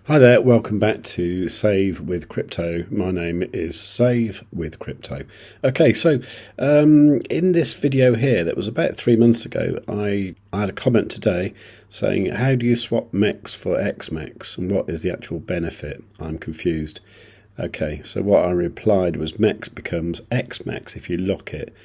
Hi there, welcome back to Save with Crypto. My name is Save with Crypto. Okay, so in this video here that was about 3 months ago, I had a comment today saying, how do you swap MEX for XMEX and what is the actual benefit? I'm confused. Okay, so what I replied was MEX becomes XMEX if you lock it.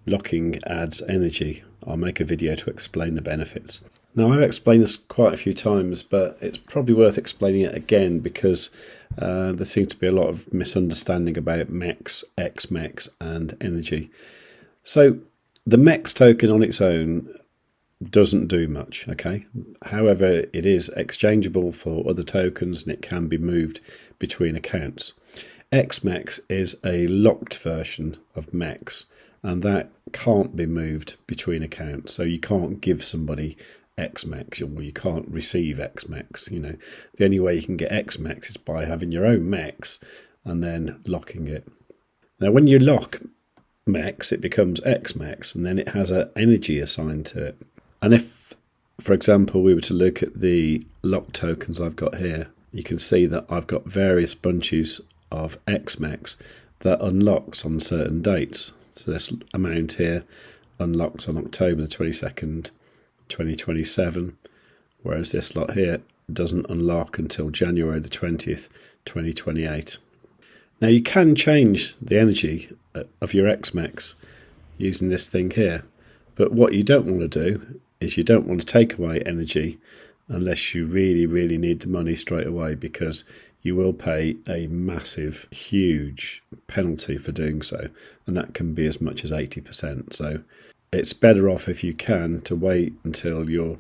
Locking adds energy. I'll make a video to explain the benefits. Now, I've explained this quite a few times, but it's probably worth explaining it again because there seems to be a lot of misunderstanding about MEX, XMEX and energy. So the MEX token on its own doesn't do much, okay? However, it is exchangeable for other tokens and it can be moved between accounts. XMEX is a locked version of MEX and that can't be moved between accounts. So you can't give somebody XMEX or you can't receive XMEX. You know, the only way you can get XMEX is by having your own MEX and then locking it. Now, when you lock MEX, it becomes XMEX and then it has an energy assigned to it. And if, for example, we were to look at the locked tokens I've got here, you can see that I've got various bunches of XMEX that unlocks on certain dates. So this amount here unlocks on October the 22nd, 2027, whereas this lot here doesn't unlock until January the 20th, 2028. Now you can change the energy of your XMEX using this thing here, but what you don't want to do is you don't want to take away energy unless you really need the money straight away, because you will pay a massive, huge penalty for doing so, and that can be as much as 80%. So it's better off, if you can, to wait until your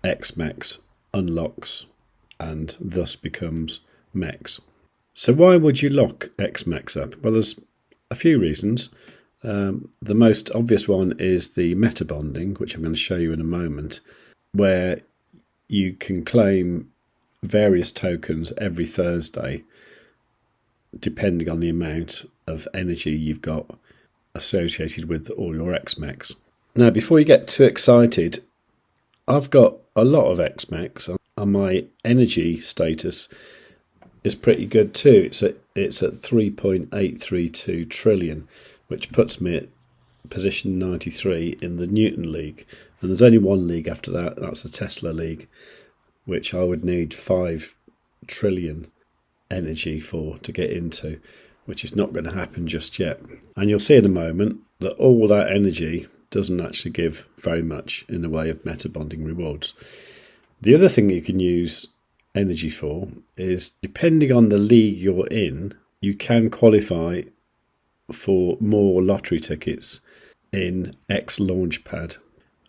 XMEX unlocks and thus becomes MEX. So why would you lock XMEX up? Well, there's a few reasons. The most obvious one is the Metabonding, which I'm going to show you in a moment, where you can claim various tokens every Thursday depending on the amount of energy you've got associated with all your XMEX. Now, before you get too excited, I've got a lot of XMEX and my energy status is pretty good too. It's at 3.832 trillion, which puts me at position 93 in the Newton League. And there's only one league after that, that's the Tesla League, which I would need 5 trillion energy to get into, which is not going to happen just yet. And you'll see in a moment that all that energy doesn't actually give very much in the way of Metabonding rewards. The other thing you can use energy for is, depending on the league you're in, you can qualify for more lottery tickets in X Launchpad.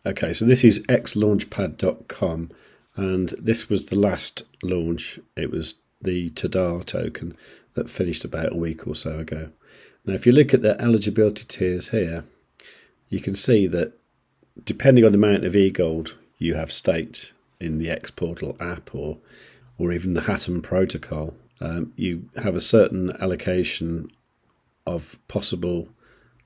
Okay, so this is xlaunchpad.com, and this was the last launch. It was the Tadar token that finished about a week or so ago. Now, if you look at the eligibility tiers here, you can see that depending on the amount of e-gold you have staked in the XPortal app or even the Hatom protocol, you have a certain allocation of possible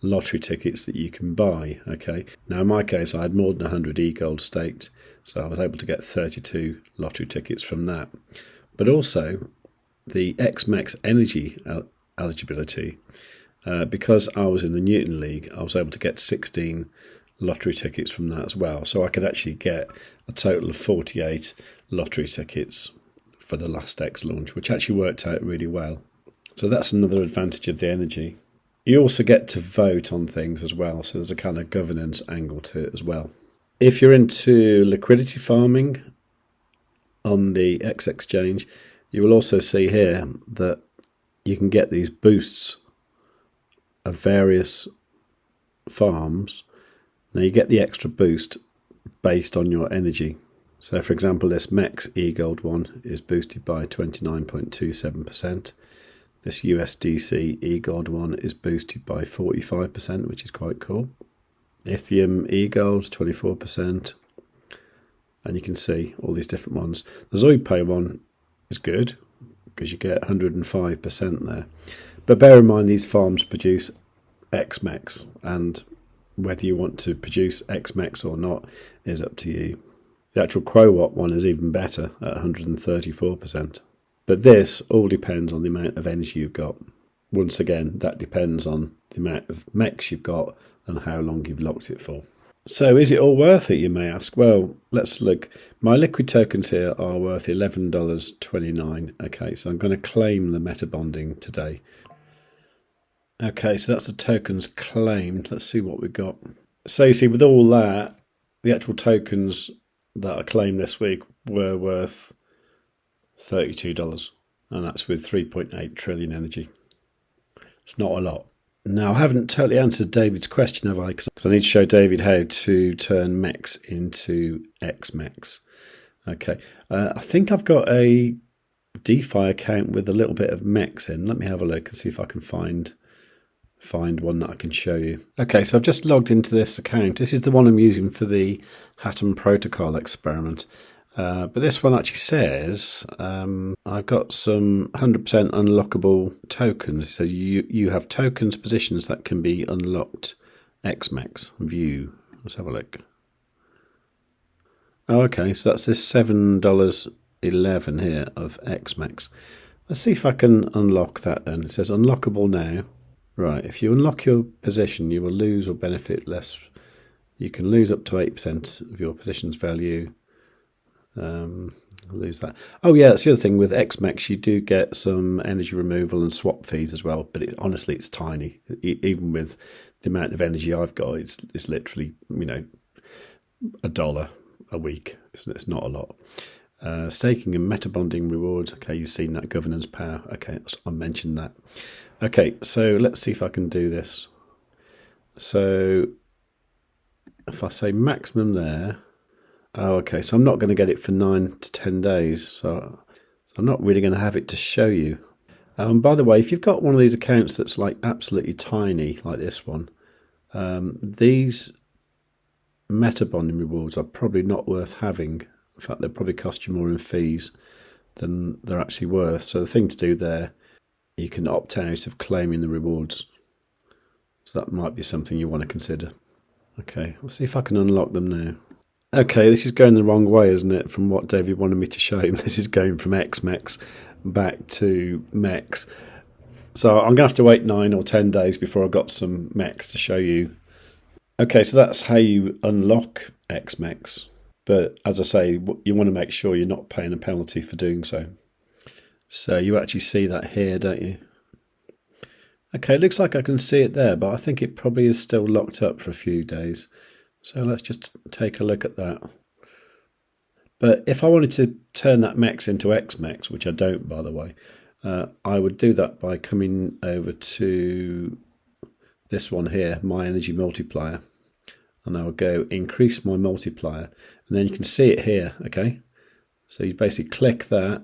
lottery tickets that you can buy. Okay, now in my case I had more than 100 e-gold staked, so I was able to get 32 lottery tickets from that. But also the XMEX energy eligibility, because I was in the Newton League, I was able to get 16 lottery tickets from that as well. So I could actually get a total of 48 lottery tickets for the last X launch, which actually worked out really well. So that's another advantage of the energy. You also get to vote on things as well, so there's a kind of governance angle to it as well. If you're into liquidity farming on the X exchange, you will also see here that you can get these boosts of various farms. Now you get the extra boost based on your energy. So for example, this MEX e-gold one is boosted by 29.27%. This USDC e-gold one is boosted by 45%, which is quite cool. Ethereum e-gold 24%. And you can see all these different ones. The ZoidPay one is good because you get 105% there. But bear in mind, these farms produce XMEX, and whether you want to produce XMEX or not is up to you. The actual Quowat one is even better at 134%. But this all depends on the amount of energy you've got. Once again, that depends on the amount of MEX you've got and how long you've locked it for. So is it all worth it, you may ask? Well, let's look. My liquid tokens here are worth $11.29. Okay, so I'm going to claim the Metabonding today. Okay, so that's the tokens claimed. Let's see what we've got. So you see, with all that, the actual tokens that I claimed this week were worth $32, and that's with 3.8 trillion energy. It's not a lot. Now, I haven't totally answered David's question, have I? Because I need to show David how to turn MEX into XMEX. Okay, I think I've got a DeFi account with a little bit of MEX in. Let me have a look and see if I can find one that I can show you. Okay, so I've just logged into this account. This is the one I'm using for the Hatom protocol experiment. But this one actually says I've got some 100% unlockable tokens. So you have tokens positions that can be unlocked. XMEX view. Let's have a look. Oh, okay, so that's this $7.11 here of XMEX. Let's see if I can unlock that then. It says unlockable now. Right, if you unlock your position, you will lose or benefit less. You can lose up to 8% of your position's value. Lose that. Oh yeah, that's the other thing with XMEX. You do get some energy removal and swap fees as well, but honestly, it's tiny. Even with the amount of energy I've got, it's literally $1 a week. It's not a lot. Staking and metabonding rewards. Okay, you've seen that governance power. Okay, I mentioned that. Okay, so let's see if I can do this. So if I say maximum there. Oh, okay, so I'm not going to get it for 9 to 10 days, so I'm not really going to have it to show you. By the way, if you've got one of these accounts that's like absolutely tiny, like this one, these metabonding rewards are probably not worth having. In fact, they'll probably cost you more in fees than they're actually worth. So the thing to do there, you can opt out of claiming the rewards. So that might be something you want to consider. Okay, let's see if I can unlock them now. Okay, this is going the wrong way, isn't it, from what David wanted me to show him. This is going from XMEX back to MEX. So I'm going to have to wait 9 or 10 days before I've got some MEX to show you. Okay, so that's how you unlock XMEX. But as I say, you want to make sure you're not paying a penalty for doing so. So you actually see that here, don't you? Okay, it looks like I can see it there, but I think it probably is still locked up for a few days. So let's just take a look at that. But if I wanted to turn that MEX into XMEX, which I don't, by the way, I would do that by coming over to this one here, My Energy Multiplier. And I would go increase my multiplier. And then you can see it here, okay? So you basically click that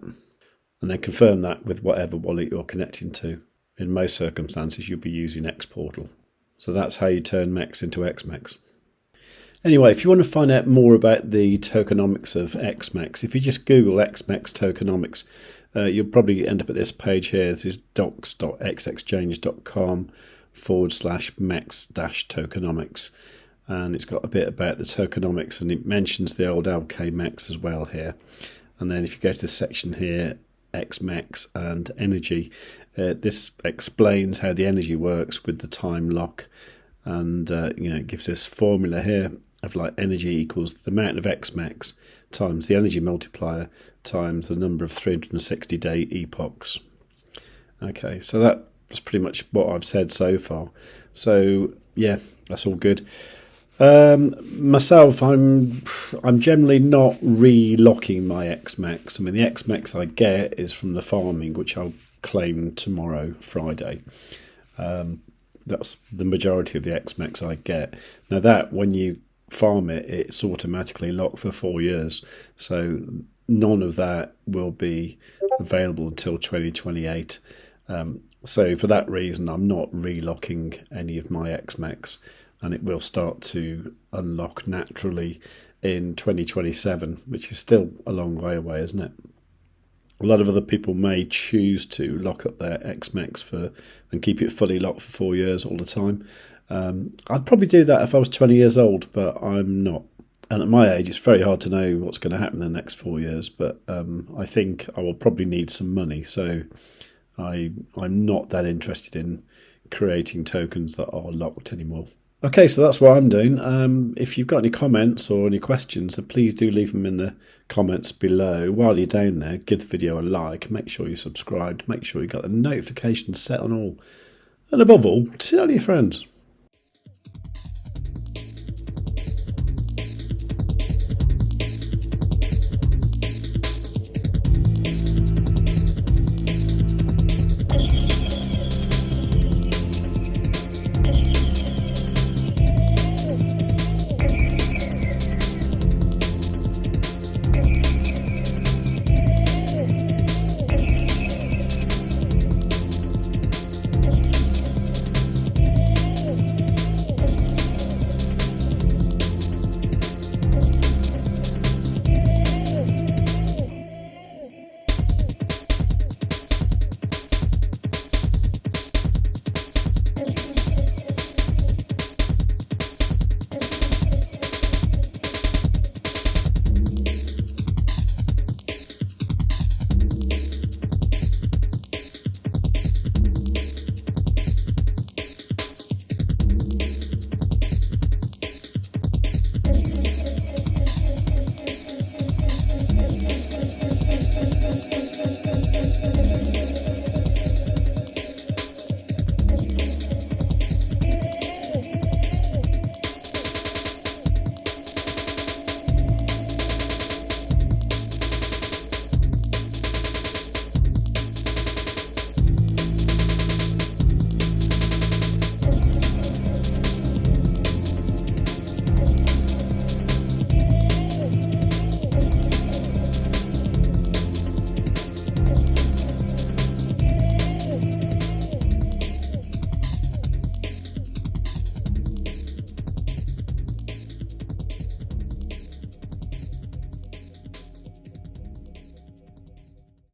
and then confirm that with whatever wallet you're connecting to. In most circumstances, you'll be using XPortal. So that's how you turn MEX into XMEX. Anyway, if you want to find out more about the tokenomics of XMEX, if you just Google XMEX tokenomics, you'll probably end up at this page here. This is docs.xexchange.com/MEX-tokenomics. And it's got a bit about the tokenomics, and it mentions the old LKMEX as well here. And then if you go to this section here, XMEX and energy, this explains how the energy works with the time lock. And it gives this formula here of like energy equals the amount of XMEX times the energy multiplier times the number of 360-day epochs. Okay, so that's pretty much what I've said so far. So yeah, that's all good. Myself, I'm generally not re-locking my XMEX. I mean, the XMEX I get is from the farming, which I'll claim tomorrow, Friday. That's the majority of the XMEX I get. Now that, when you farm it, it's automatically locked for 4 years. So none of that will be available until 2028. So for that reason, I'm not relocking any of my XMEX, and it will start to unlock naturally in 2027, which is still a long way away, isn't it? A lot of other people may choose to lock up their XMEX and keep it fully locked for 4 years all the time. I'd probably do that if I was 20 years old, but I'm not. And at my age, it's very hard to know what's going to happen in the next 4 years. But I think I will probably need some money. So I'm not that interested in creating tokens that are locked anymore. Okay, so that's what I'm doing. If you've got any comments or any questions, then please do leave them in the comments below. While you're down there, give the video a like, make sure you're subscribed, make sure you've got the notifications set on all. And above all, tell your friends.